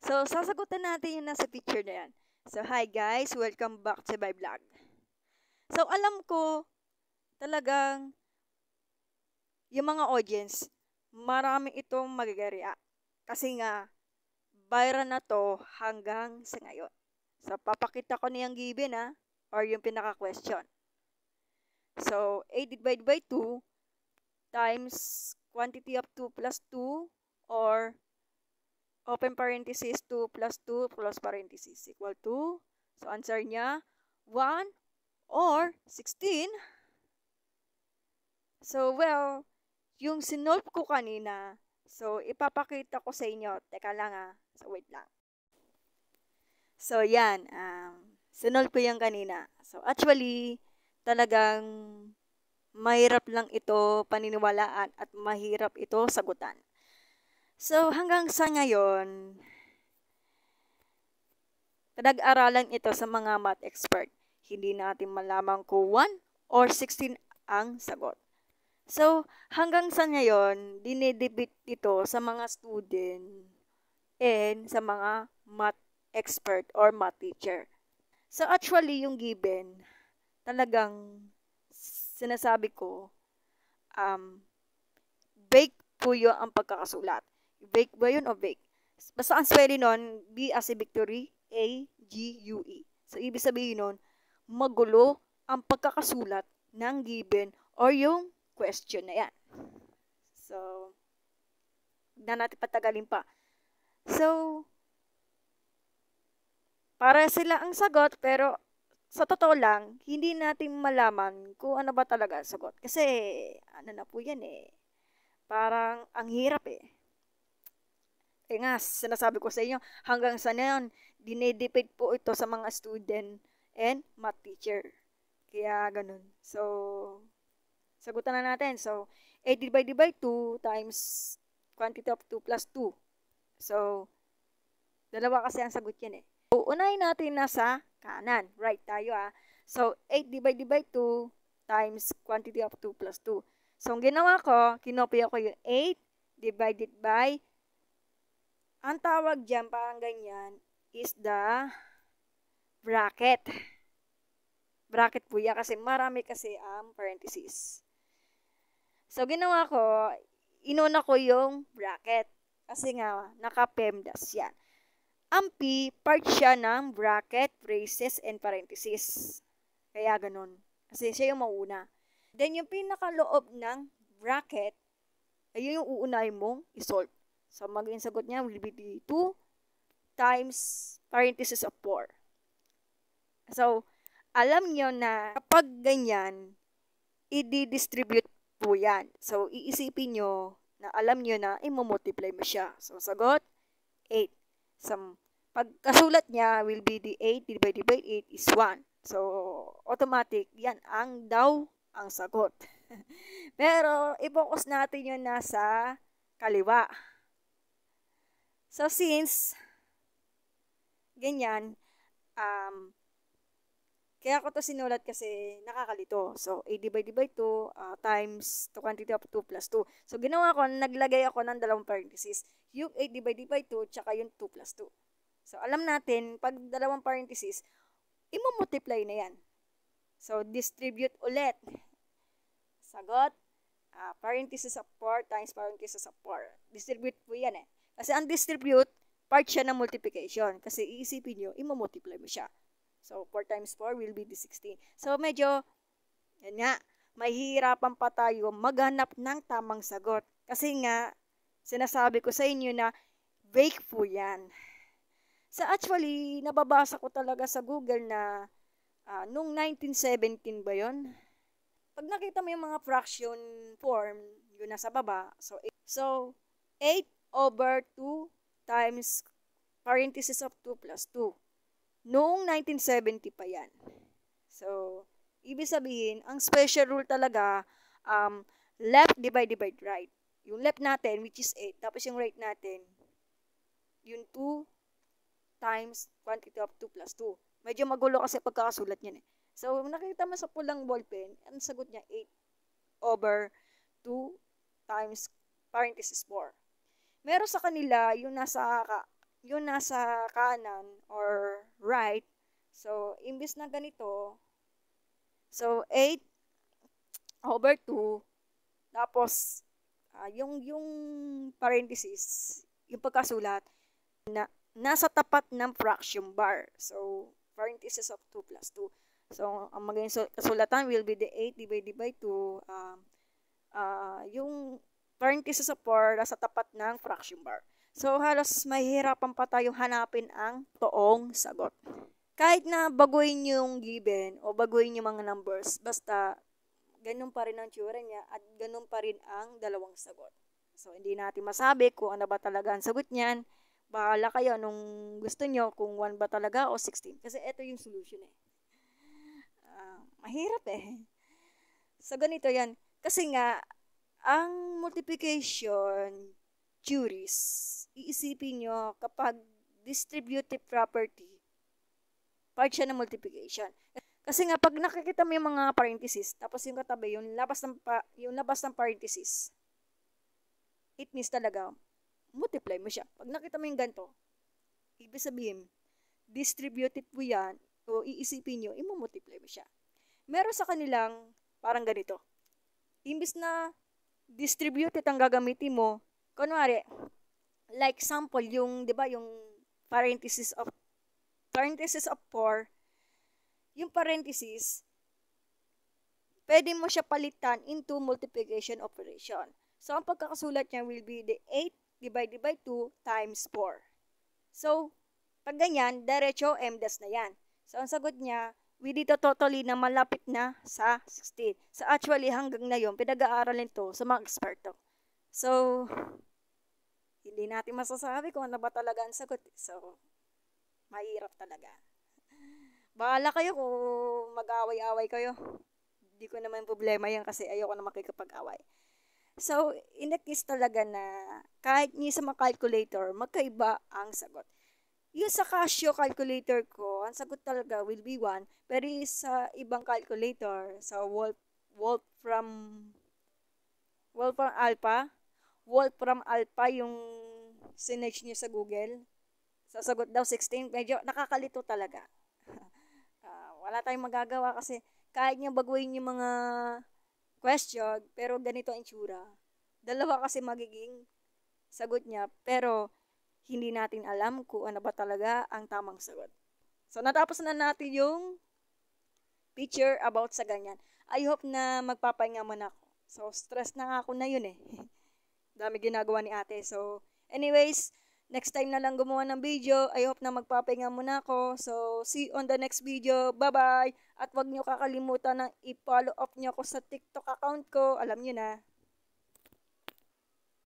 So, sasagutin natin yung nasa picture na yan. So, hi guys! Welcome back to my vlog. So, alam ko talagang yung mga audience, marami itong magagaria. Kasi nga, viral na to hanggang sa ngayon. So, papakita ko niyang given or yung pinaka-question. So, a divided by 2 times quantity of 2 plus 2 or open parenthesis 2 plus 2 close parenthesis equal to, so answer niya 1 or 16. So, well, yung sinolve ko kanina, so ipapakita ko sa inyo. Teka lang so wait lang. So, yan, sinolve ko yan kanina. So, actually, talagang mahirap lang ito paniniwalaan at mahirap ito sagutan. So, hanggang sa ngayon, pinag-aralan ito sa mga math expert. Hindi natin malaman kung 1 or 16 ang sagot. So, hanggang sa ngayon, dinidebate ito sa mga student and sa mga math expert or math teacher. So, actually, yung given, talagang sinasabi ko, vague po yun ang pagkakasulat. Vague ba yun o vague? Basta ang spelling nun, B as in Victory, A-G-U-E. So, ibig sabihin nun, magulo ang pagkakasulat ng given or yung question na yan. So, huwag na natin patagalin pa. So, para sila ang sagot, pero sa totoo lang, hindi natin malaman kung ano ba talaga ang sagot. Kasi, ano na po yan parang ang hirap Kaya nga, sinasabi ko sa inyo, hanggang sa ngayon, dinedebate po ito sa mga student and math teacher. Kaya, ganun. So, sagutan na natin. So, 8 divided by 2 times quantity of 2 plus 2. So, dalawa kasi ang sagot yan So, unahin natin nasa kanan. Right tayo So, 8 divided by 2 times quantity of 2 plus 2. So, ang ginawa ko, kinopya ko yung 8 divided by, ang tawag dyan, parang ganyan, is the bracket. Bracket po yan kasi marami kasi ang parenthesis. So, ginawa ko, inuna ko yung bracket. Kasi nga, naka-PEMDAS yan. Ang P, part siya ng bracket, braces, and parenthesis. Kaya ganun. Kasi siya yung mauna. Then, yung pinakaloob ng bracket, ayun yung uunahin mong isolve. So, maging sagot niya will be 2 times parenthesis of 4. So, alam nyo na kapag ganyan, i-distribute po yan. So, iisipin nyo na alam nyo na i-multiply mo siya. So, sagot, 8. So, pagkasulat niya will be the 8 divided by 8 is 1. So, automatic, yan ang daw ang sagot. Pero, i-focus natin yun nasa kaliwa. So, since ganyan, kaya ko to sinulat kasi nakakalito. So, 8 divided by 2 times the quantity of 2 plus 2. So, ginawa ko, naglagay ako ng dalawang parenthesis. Yung 8 divided by 2, tsaka yung 2 plus 2. So, alam natin, pag dalawang parenthesis, i-multiply na yan. So, distribute ulit. Sagot, parenthesis of 4 times parenthesis of 4. Distribute po yan Kasi ang distribute, part siya ng multiplication. Kasi iisipin nyo, i-multiply mo siya. So, 4 times 4 will be the 16. So, medyo, yan nga, mahihirapan pa tayo maghanap ng tamang sagot. Kasi nga, sinasabi ko sa inyo na vague po yan. So, actually, nababasa ko talaga sa Google na nung 1917 ba yon? Pag nakita mo yung mga fraction form, yun nasa baba. So 8 over 2 times parenthesis of 2 plus 2. Noong 1970 pa yan. So, ibig sabihin, ang special rule talaga, left divided by right. Yung left natin, which is 8, tapos yung right natin, yung 2 times quantity of 2 plus 2. Medyo magulo kasi pagkakasulat niyan So, nakita mo sa pulang ballpen, ang sagot niya 8 over 2 times parenthesis 4. Meron sa kanila yung nasa yung nasa kanan or right. So, imbis na ganito, so 8/2, tapos yung parenthesis, yung pagkasulat na nasa tapat ng fraction bar. So, parenthesis of 2 plus 2. So, ang magiging kasulatan will be the 8 divided by 2. Yung parenthesis of 4 nasa tapat ng fraction bar. So, halos mahihirapan pa tayong hanapin ang toong sagot. Kahit na baguhin yung given o baguhin yung mga numbers, basta ganun pa rin ang tsura niya at ganun pa rin ang dalawang sagot. So, hindi natin masabi kung ano ba talaga ang sagot niyan. Bahala kayo nung gusto nyo kung 1 ba talaga o 16. Kasi ito yung solution eh. Mahirap eh. So, ganito yan. Kasi nga, ang multiplication theories, iisipin nyo kapag distributive property, part siya ng multiplication. Kasi nga, pag nakikita mo yung mga parenthesis, tapos yung katabi, yung labas ng parenthesis, it means talaga, multiply mo siya. Pag nakita mo yung ganito, ibig sabihin, distributive po yan, o iisipin nyo, imumultiply mo siya. Meron sa kanilang, parang ganito. Imbis na distributed ang gagamitin mo, kunwari, like sample, yung, di ba, yung parenthesis of 4, yung parenthesis, pwede mo siya palitan into multiplication operation. So, ang pagkakasulat niya will be the 8 divided by 2 times 4. So, pag ganyan, diretso MDAS na yan. So, ang sagot niya, we dito totally na malapit na sa 16. So, actually, hanggang na yun, pinag-aaralan to sa mga eksperto. So, hindi natin masasabi kung ano ba talaga ang sagot. So, mahirap talaga. Bahala kayo kung mag-away-away kayo. Hindi ko naman problema yan kasi ayoko na makikipag-away. So, in the case talaga na kahit ni sa mga calculator, magkaiba ang sagot. Yung sa Casio calculator ko, ang sagot talaga will be 1. Pero sa ibang calculator, sa Wolfram Alpha, yung sinerch niyo sa Google, sasagot daw 16. Medyo nakakalito talaga. Wala tayong magagawa kasi kahit niya baguhin yung mga question, pero ganito ang itsura. Dalawa kasi magiging sagot niya, pero hindi natin alam kung ano ba talaga ang tamang sagot. So, natapos na natin yung picture about sa ganyan. I hope na magpapahinga muna ako. So, stress na nga ako na yun eh. Dami ginagawa ni ate. So, anyways, next time na lang gumawa ng video. I hope na magpapahinga muna ako. So, see you on the next video. Bye-bye! At wag nyo kakalimutan na i-follow up nyo ako sa TikTok account ko. Alam nyo na.